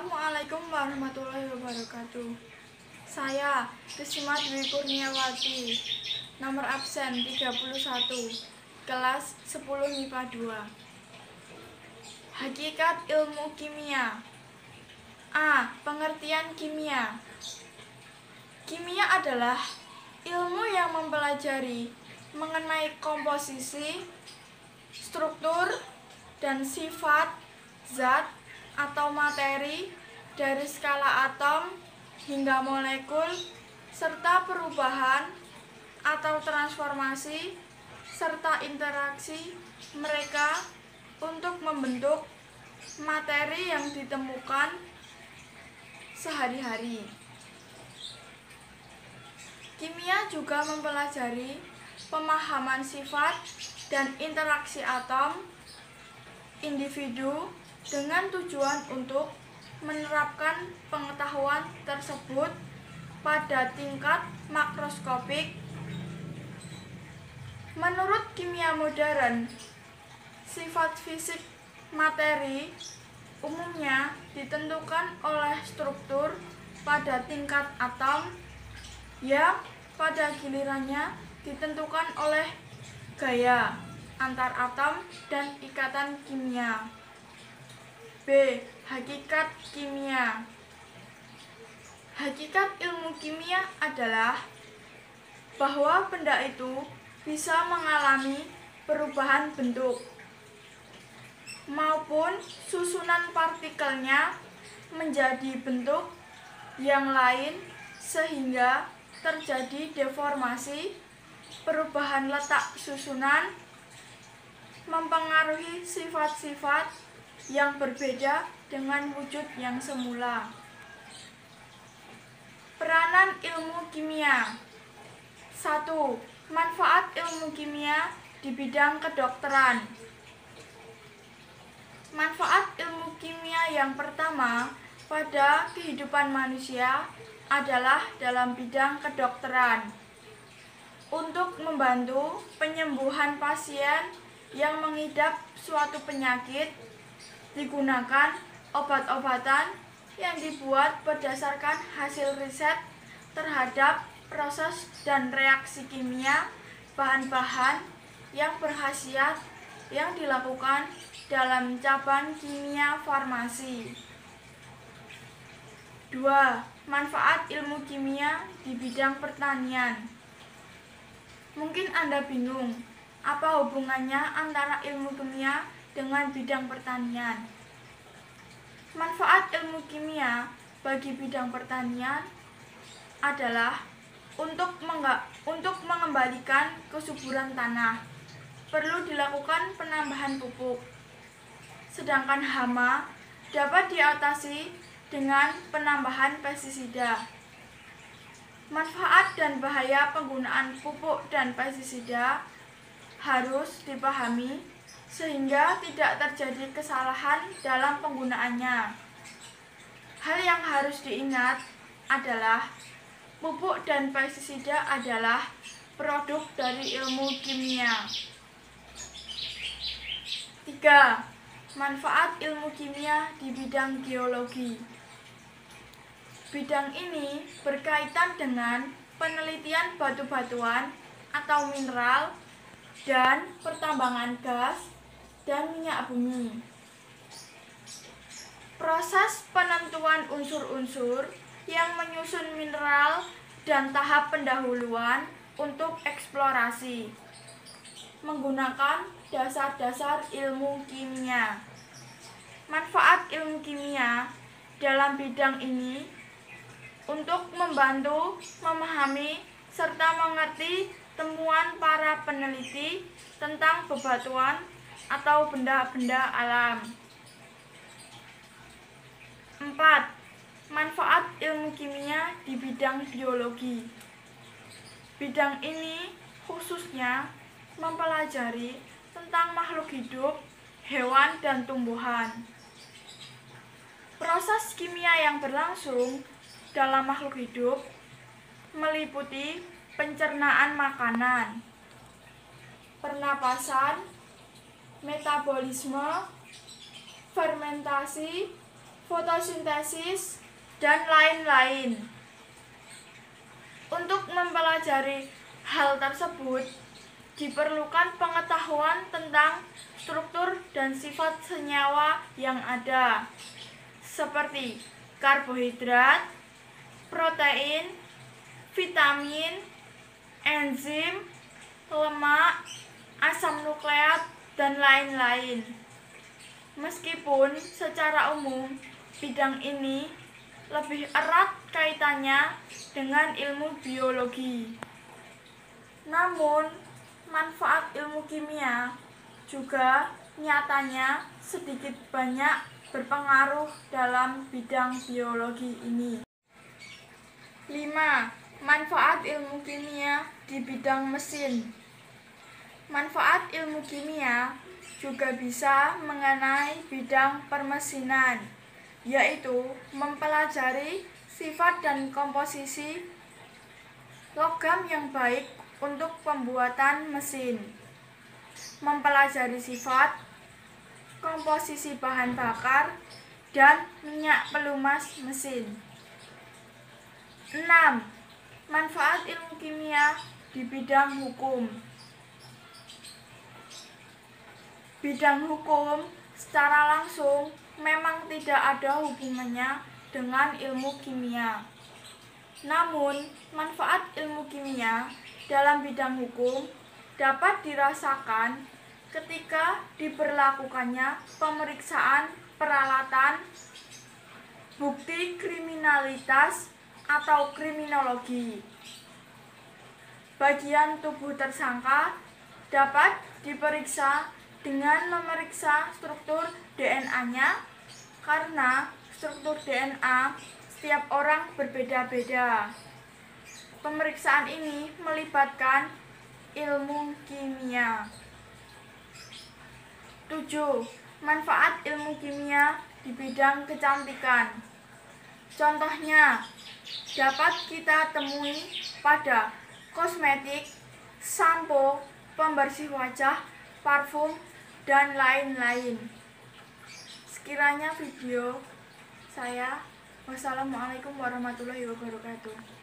Assalamualaikum warahmatullahi wabarakatuh. Saya Risma Dwi Kurniawati, nomor absen 31, kelas 10 MIPA 2. Hakikat ilmu kimia. A. Pengertian kimia. Kimia adalah ilmu yang mempelajari mengenai komposisi, struktur, dan sifat zat atau materi dari skala atom hingga molekul, serta perubahan atau transformasi serta interaksi mereka untuk membentuk materi yang ditemukan sehari-hari. Kimia juga mempelajari pemahaman sifat dan interaksi atom, individu, dengan tujuan untuk menerapkan pengetahuan tersebut pada tingkat makroskopik. Menurut kimia modern, sifat fisik materi umumnya ditentukan oleh struktur pada tingkat atom yang pada gilirannya ditentukan oleh gaya antar atom dan ikatan kimia. B. Hakikat kimia. Hakikat ilmu kimia adalah bahwa benda itu bisa mengalami perubahan bentuk maupun susunan partikelnya menjadi bentuk yang lain sehingga terjadi deformasi, perubahan letak susunan, mempengaruhi sifat-sifat yang berbeda dengan wujud yang semula. Peranan ilmu kimia. 1. Manfaat ilmu kimia di bidang kedokteran. Manfaat ilmu kimia yang pertama pada kehidupan manusia adalah dalam bidang kedokteran. Untuk membantu penyembuhan pasien yang mengidap suatu penyakit, digunakan obat-obatan yang dibuat berdasarkan hasil riset terhadap proses dan reaksi kimia bahan-bahan yang berkhasiat yang dilakukan dalam cabang kimia farmasi. 2. Manfaat ilmu kimia di bidang pertanian. Mungkin Anda bingung, apa hubungannya antara ilmu kimia dengan bidang pertanian? Manfaat ilmu kimia bagi bidang pertanian adalah untuk mengembalikan kesuburan tanah. Perlu dilakukan penambahan pupuk. Sedangkan hama dapat diatasi dengan penambahan pestisida. Manfaat dan bahaya penggunaan pupuk dan pestisida harus dipahami sehingga tidak terjadi kesalahan dalam penggunaannya. Hal yang harus diingat adalah pupuk dan pestisida adalah produk dari ilmu kimia. 3. Manfaat ilmu kimia di bidang geologi. Bidang ini berkaitan dengan penelitian batu-batuan atau mineral dan pertambangan gas dan minyak bumi. Proses penentuan unsur-unsur yang menyusun mineral dan tahap pendahuluan untuk eksplorasi menggunakan dasar-dasar ilmu kimia. Manfaat ilmu kimia dalam bidang ini untuk membantu memahami serta mengerti temuan para peneliti tentang bebatuan atau benda-benda alam. 4. Manfaat ilmu kimia di bidang biologi. Bidang ini khususnya mempelajari tentang makhluk hidup, hewan, dan tumbuhan. Proses kimia yang berlangsung dalam makhluk hidup meliputi pencernaan makanan, pernapasan, metabolisme, fermentasi, fotosintesis, dan lain-lain. Untuk mempelajari hal tersebut, diperlukan pengetahuan tentang struktur dan sifat senyawa yang ada, seperti karbohidrat, protein, vitamin, enzim, lemak, asam nukleat, dan lain-lain. Meskipun secara umum bidang ini lebih erat kaitannya dengan ilmu biologi, namun manfaat ilmu kimia juga nyatanya sedikit banyak berpengaruh dalam bidang biologi ini. 5. Manfaat ilmu kimia di bidang mesin. Manfaat ilmu kimia juga bisa mengenai bidang permesinan, yaitu mempelajari sifat dan komposisi logam yang baik untuk pembuatan mesin, mempelajari sifat, komposisi bahan bakar, dan minyak pelumas mesin. 6. Manfaat ilmu kimia di bidang hukum. Bidang hukum secara langsung memang tidak ada hubungannya dengan ilmu kimia. Namun, manfaat ilmu kimia dalam bidang hukum dapat dirasakan ketika diberlakukannya pemeriksaan peralatan, bukti kriminalitas atau kriminologi. Bagian tubuh tersangka dapat diperiksa dengan memeriksa struktur DNA-nya, karena struktur DNA setiap orang berbeda-beda. Pemeriksaan ini melibatkan ilmu kimia. 7. Manfaat ilmu kimia di bidang kecantikan. Contohnya dapat kita temui pada kosmetik, sampo, pembersih wajah, parfum, dan lain-lain. Sekiranya video saya. Wassalamualaikum warahmatullahi wabarakatuh.